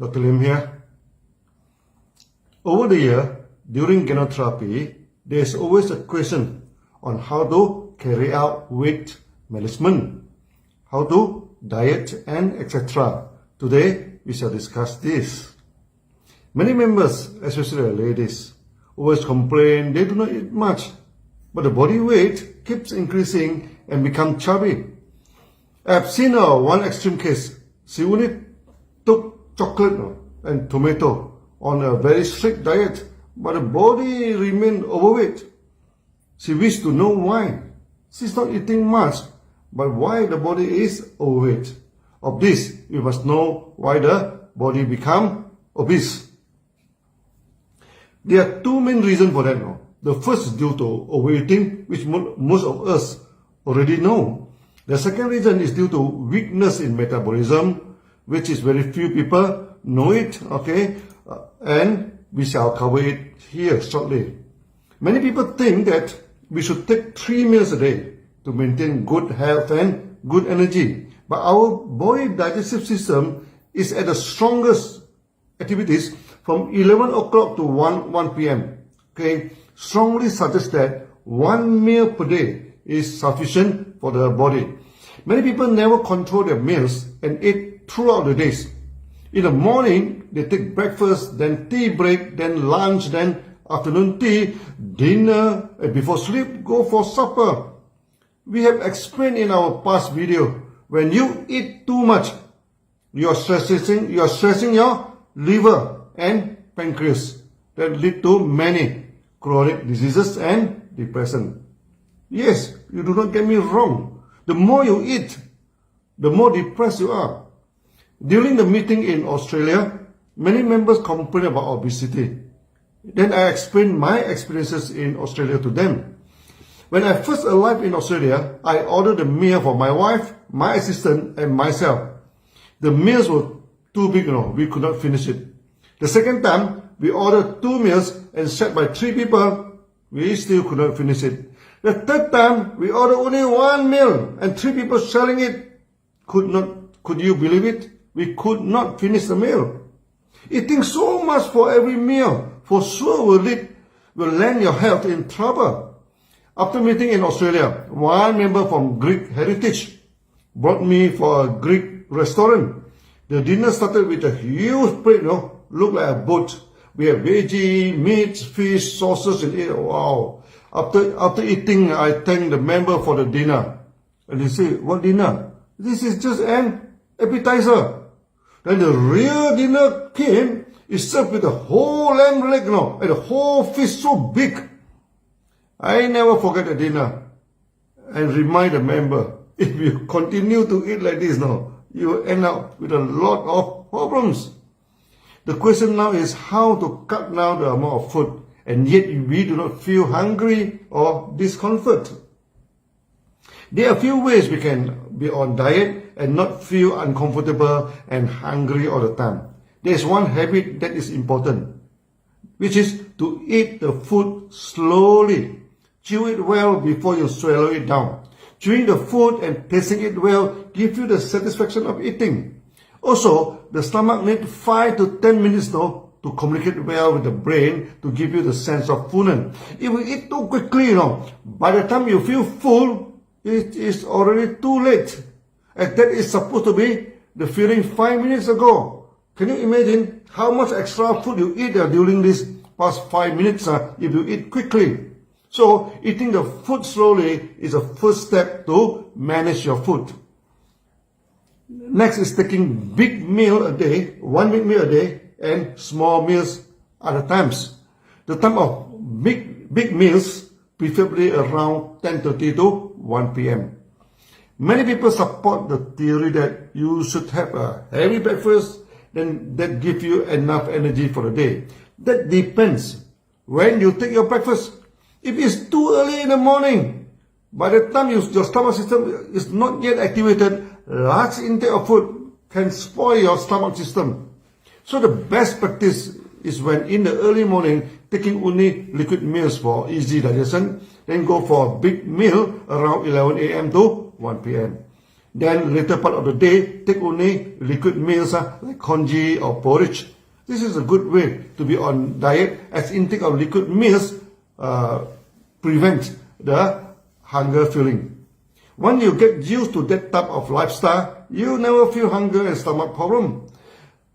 Dr. Lim here. Over the year, during genotherapy, there is always a question on how to carry out weight management, how to diet and etc. Today, we shall discuss this. Many members, especially ladies, always complain they do not eat much, but the body weight keeps increasing and become chubby. I have seen one extreme case. She only took chocolate and tomato on a very strict diet, but the body remained overweight. She wished to know why. She's not eating much, but why the body is overweight. Of this, we must know why the body become obese. There are two main reasons for that. The first is due to overeating, which most of us already know. The second reason is due to weakness in metabolism, which is very few people know it, okay? And we shall cover it here shortly. Many people think that we should take 3 meals a day to maintain good health and good energy. But our body digestive system is at the strongest activities from 11 o'clock to 1 p.m. Okay, strongly suggest that 1 meal per day is sufficient for the body. Many people never control their meals and eat throughout the days. In the morning, they take breakfast, then tea break, then lunch, then afternoon tea, dinner, and before sleep, go for supper. We have explained in our past video, when you eat too much, you are stressing your liver and pancreas. That lead to many chronic diseases and depression. Yes, you do not get me wrong. The more you eat, the more depressed you are. During the meeting in Australia, many members complain about obesity. Then I explained my experiences in Australia to them. When I first arrived in Australia, I ordered a meal for my wife, my assistant, and myself. The meals were too big, we could not finish it. The second time, we ordered 2 meals and shared by 3 people. We still could not finish it. The third time, we ordered only 1 meal and 3 people sharing it. Could you believe it? We could not finish the meal. Eating so much for every meal for sure will land your health in trouble. After meeting in Australia, one member from Greek heritage brought me for a Greek restaurant. The dinner started with a huge plate, looked like a boat. We have veggie, meat, fish, sauces, and wow. After eating, I thanked the member for the dinner. And they say, what dinner? This is just an appetizer. Then the real dinner came. It's served with a whole lamb leg, and the whole fish so big. I never forget the dinner. And remind the member, if you continue to eat like this you will end up with a lot of problems. The question now is how to cut down the amount of food, and yet we do not feel hungry or discomfort. There are a few ways we can be on diet and not feel uncomfortable and hungry all the time. There is one habit that is important, which is to eat the food slowly. Chew it well before you swallow it down. Chewing the food and tasting it well gives you the satisfaction of eating. Also, the stomach needs 5 to 10 minutes to communicate well with the brain to give you the sense of fullness. If we eat too quickly, by the time you feel full, it is already too late. And that is supposed to be the feeling 5 minutes ago. Can you imagine how much extra food you eat during these past 5 minutes if you eat quickly? So, eating the food slowly is a first step to manage your food. Next is taking big meal a day, 1 big meal a day, and small meals other times. The time of big meals, preferably around 10:30 to 1 p.m. Many people support the theory that you should have a heavy breakfast, then that gives you enough energy for the day. That depends when you take your breakfast. If it's too early in the morning, by the time your stomach system is not yet activated, large intake of food can spoil your stomach system. So the best practice is when in the early morning, taking only liquid meals for easy digestion, then go for a big meal around 11 a.m. to 1 p.m. Then later part of the day, take only liquid meals like congee or porridge. This is a good way to be on diet, as intake of liquid meals prevent the hunger feeling. When you get used to that type of lifestyle, you never feel hunger and stomach problem.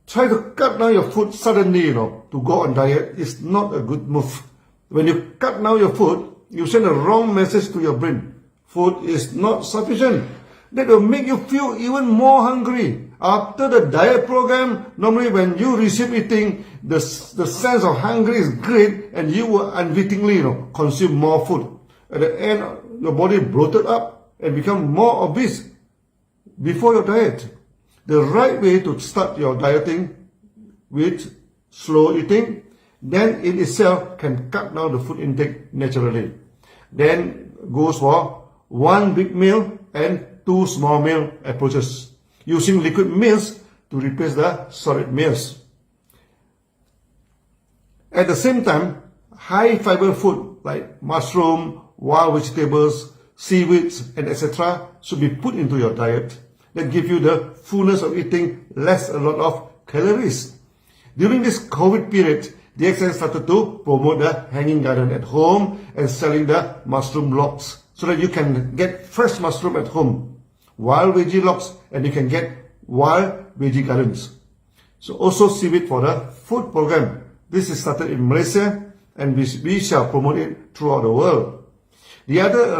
Try to cut down your food suddenly, to go on diet is not a good move. When you cut down your food, you send a wrong message to your brain. Food is not sufficient. That will make you feel even more hungry. After the diet program, normally when you receive eating, the sense of hunger is great and you will unwittingly consume more food. At the end, your body bloated up and become more obese before your diet. The right way to start your dieting with slow eating, then in itself can cut down the food intake naturally. Then goes for one big meal and two small meal approaches, using liquid meals to replace the solid meals. At the same time, high fiber food like mushroom, wild vegetables, seaweeds, and etc. should be put into your diet. That give you the fullness of eating less a lot of calories. During this COVID period, DXN started to promote the hanging garden at home and selling the mushroom logs so that you can get fresh mushroom at home, wild veggie logs, and you can get wild veggie gardens. So also seaweed for the food program. This is started in Malaysia and we shall promote it throughout the world. The other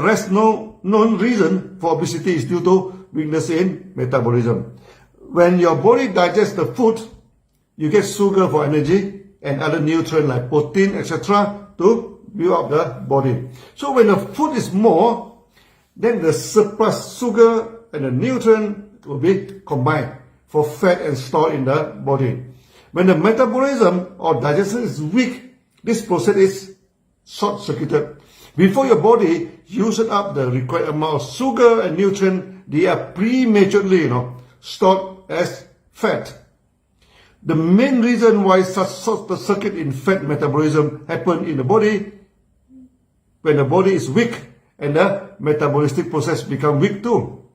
known reason for obesity is due to weakness in metabolism. When your body digests the food, you get sugar for energy and other nutrients like protein, etc. to build up the body. So when the food is more, then the surplus sugar and the nutrient will be combined for fat and stored in the body. When the metabolism or digestion is weak, this process is short-circuited. Before your body uses up the required amount of sugar and nutrient, they are prematurely stored as fat. The main reason why such short-circuit in fat metabolism happen in the body, when the body is weak and the metabolistic process become weak too.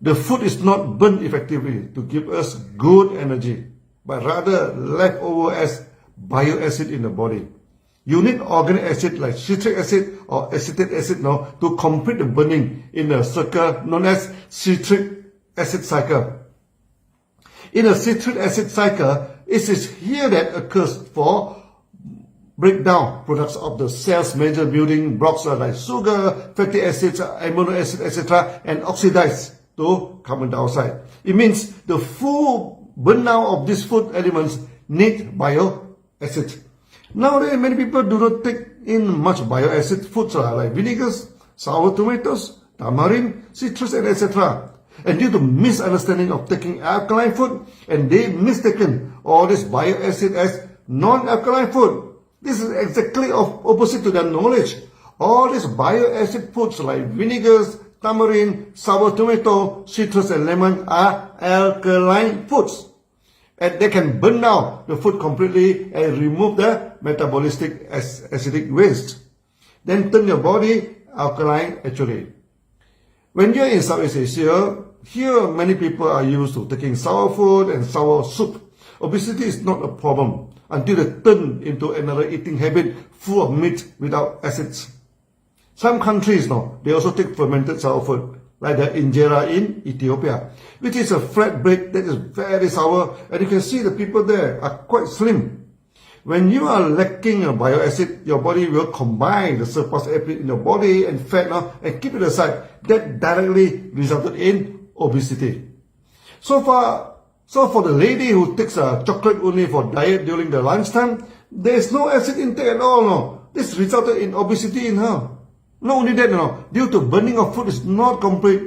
The food is not burned effectively to give us good energy, but rather left over as bile acid in the body. You need organic acid like citric acid or acetic acid to complete the burning in a circle known as citric acid cycle. In a citric acid cycle, it is here that occurs for breakdown products of the cell's major building blocks like sugar, fatty acids, amino acid, etc. and oxidize to carbon dioxide. It means the full burnout of these food elements need bile acid. Nowadays, many people do not take in much bile acid foods like vinegars, sour tomatoes, tamarind, citrus, and etc. And due to misunderstanding of taking alkaline food, and they mistaken all this bile acid as non-alkaline food. This is exactly opposite to their knowledge. All these bile acid foods like vinegars, tamarind, sour tomato, citrus, and lemon are alkaline foods. And they can burn down the food completely and remove the metabolistic acidic waste. Then turn your body alkaline actually. When you're in Southeast Asia, here many people are used to taking sour food and sour soup. Obesity is not a problem until they turn into another eating habit full of meat without acids. Some countries they also take fermented sour food, like the injera in Ethiopia, which is a flat bread that is very sour, and you can see the people there are quite slim. When you are lacking a bile acid, your body will combine the surplus acid in your body and fat and keep it aside. That directly resulted in obesity. So for the lady who takes chocolate only for diet during the lunchtime, there is no acid intake at all. This resulted in obesity in her. Not only that, due to burning of food is not complete.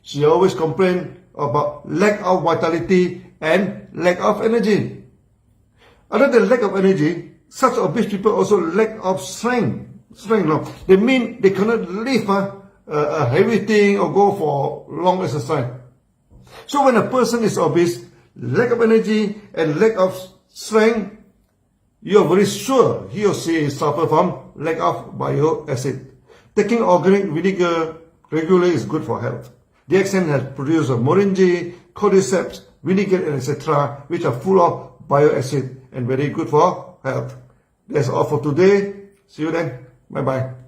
She always complained about lack of vitality and lack of energy. Other than lack of energy, such obese people also lack of strength. They mean they cannot lift a heavy thing or go for long exercise. So when a person is obese, lack of energy and lack of strength, you are very sure he or she suffer from lack of bile acid. Taking organic vinegar regularly is good for health. DXN has produced moringa, cordyceps, vinegar, etc., which are full of bioacid and very good for health. That's all for today. See you then. Bye-bye.